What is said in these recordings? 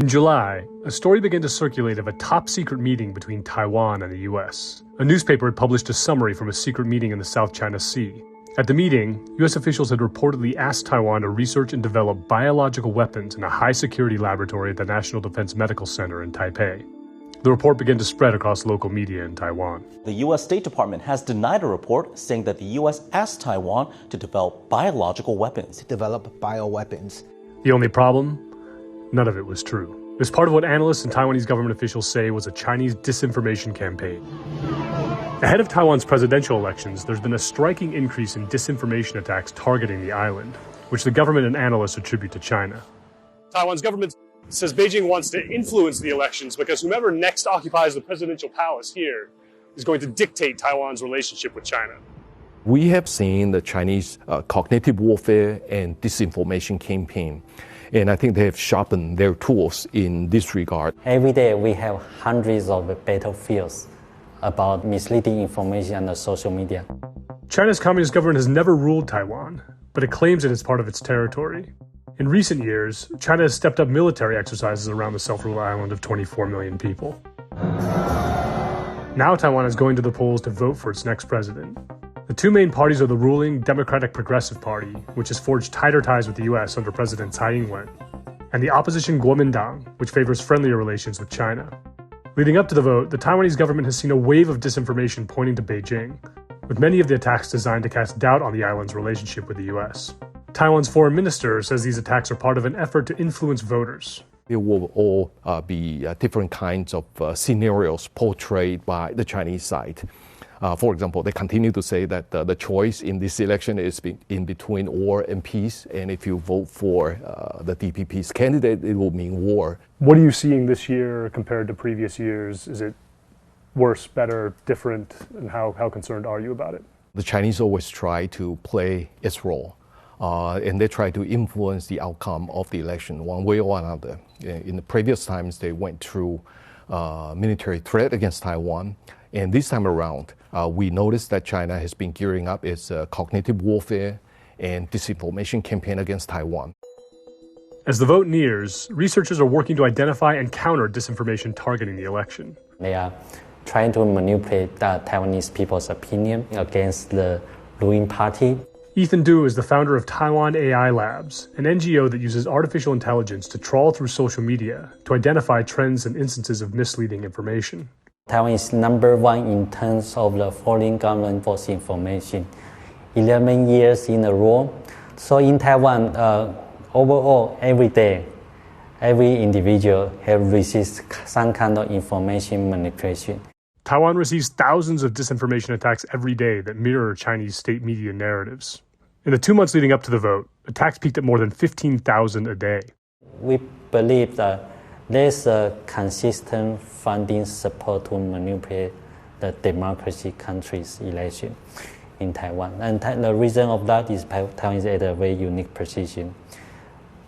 In July, a story began to circulate of a top-secret meeting between Taiwan and the U.S. A newspaper had published a summary from a secret meeting in the South China Sea. At the meeting, U.S. officials had reportedly asked Taiwan to research and develop biological weapons in a high-security laboratory at the National Defense Medical Center in Taipei. The report began to spread across local media in Taiwan. The U.S. State Department has denied a report saying that the U.S. asked Taiwan to develop biological weapons. Develop bioweapons. The only problem? None of it was true. It was part of what analysts and Taiwanese government officials say was a Chinese disinformation campaign. Ahead of Taiwan's presidential elections, there's been a striking increase in disinformation attacks targeting the island, which the government and analysts attribute to China. Taiwan's government says Beijing wants to influence the elections because whomever next occupies the presidential palace here is going to dictate Taiwan's relationship with China. We have seen the Chinese cognitive warfare and disinformation campaign, and I think they have sharpened their tools in this regard. Every day we have hundreds of battlefields about misleading information on the social media. China's communist government has never ruled Taiwan, but it claims it as part of its territory. In recent years, China has stepped up military exercises around the self-ruled island of 24 million people. Now Taiwan is going to the polls to vote for its next president. The two main parties are the ruling Democratic Progressive Party, which has forged tighter ties with the U.S. under President Tsai Ing-wen, and the opposition Kuomintang, which favors friendlier relations with China. Leading up to the vote, the Taiwanese government has seen a wave of disinformation pointing to Beijing, with many of the attacks designed to cast doubt on the island's relationship with the U.S. Taiwan's foreign minister says these attacks are part of an effort to influence voters. There will all be different kinds of scenarios portrayed by the Chinese side. For example, they continue to say that the choice in this election is in between war and peace, and if you vote for the DPP's candidate, it will mean war. What are you seeing this year compared to previous years? Is it worse, better, different, and how concerned are you about it? The Chinese always try to play its role, and they try to influence the outcome of the election one way or another. In the previous times, they went through military threat against Taiwan, and this time around, we noticed that China has been gearing up its cognitive warfare and disinformation campaign against Taiwan. As the vote nears, researchers are working to identify and counter disinformation targeting the election. They are trying to manipulate the Taiwanese people's opinion against the ruling party. Ethan Du is the founder of Taiwan AI Labs, an NGO that uses artificial intelligence to trawl through social media to identify trends and instances of misleading information. Taiwan is number one in terms of the foreign government false information, 11 years in a row. So in Taiwan, overall, every day, every individual have received some kind of information manipulation. Taiwan receives thousands of disinformation attacks every day that mirror Chinese state media narratives. In the 2 months leading up to the vote, attacks peaked at more than 15,000 a day. We believe that there's a consistent funding support to manipulate the democracy country's election in Taiwan. And the reason of that is Taiwan is at a very unique position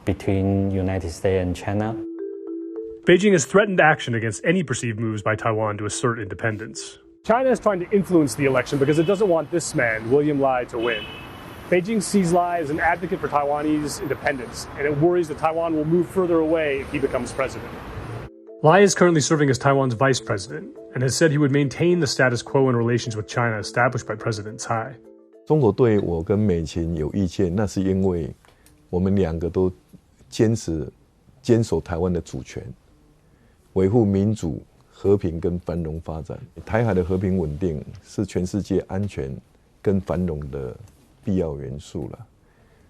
between United States and China. Beijing has threatened action against any perceived moves by Taiwan to assert independence. China is trying to influence the election because it doesn't want this man, William Lai, to win. Beijing sees Lai as an advocate for Taiwanese independence, and it worries that Taiwan will move further away if he becomes president. Lai is currently serving as Taiwan's vice president and has said he would maintain the status quo in relations with China established by President Tsai. 中国对我跟美琴有意见，那是因为我们两个都坚守台湾的主权，维护民主、和平跟繁荣发展。台海的和平稳定是全世界安全跟繁荣的必要元素了。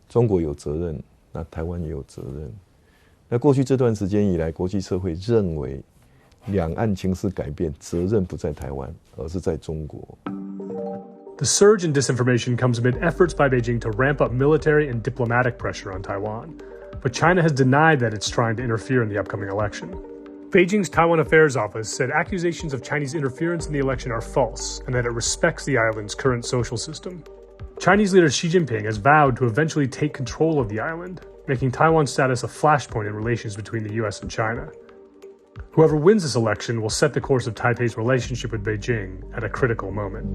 中国有责任，那台湾也有责任。那过去这段时间以来，国际社会认为两岸情势改变，责任不在台湾，而是在中国。The surge in disinformation comes amid efforts by Beijing to ramp up military and diplomatic pressure on Taiwan. But China has denied that it's trying to interfere in the upcoming election. Beijing's Taiwan Affairs Office said accusations of Chinese interference in the election are false and that it respects the island's current social system. Chinese leader Xi Jinping has vowed to eventually take control of the island, making Taiwan's status a flashpoint in relations between the US and China. Whoever wins this election will set the course of Taipei's relationship with Beijing at a critical moment.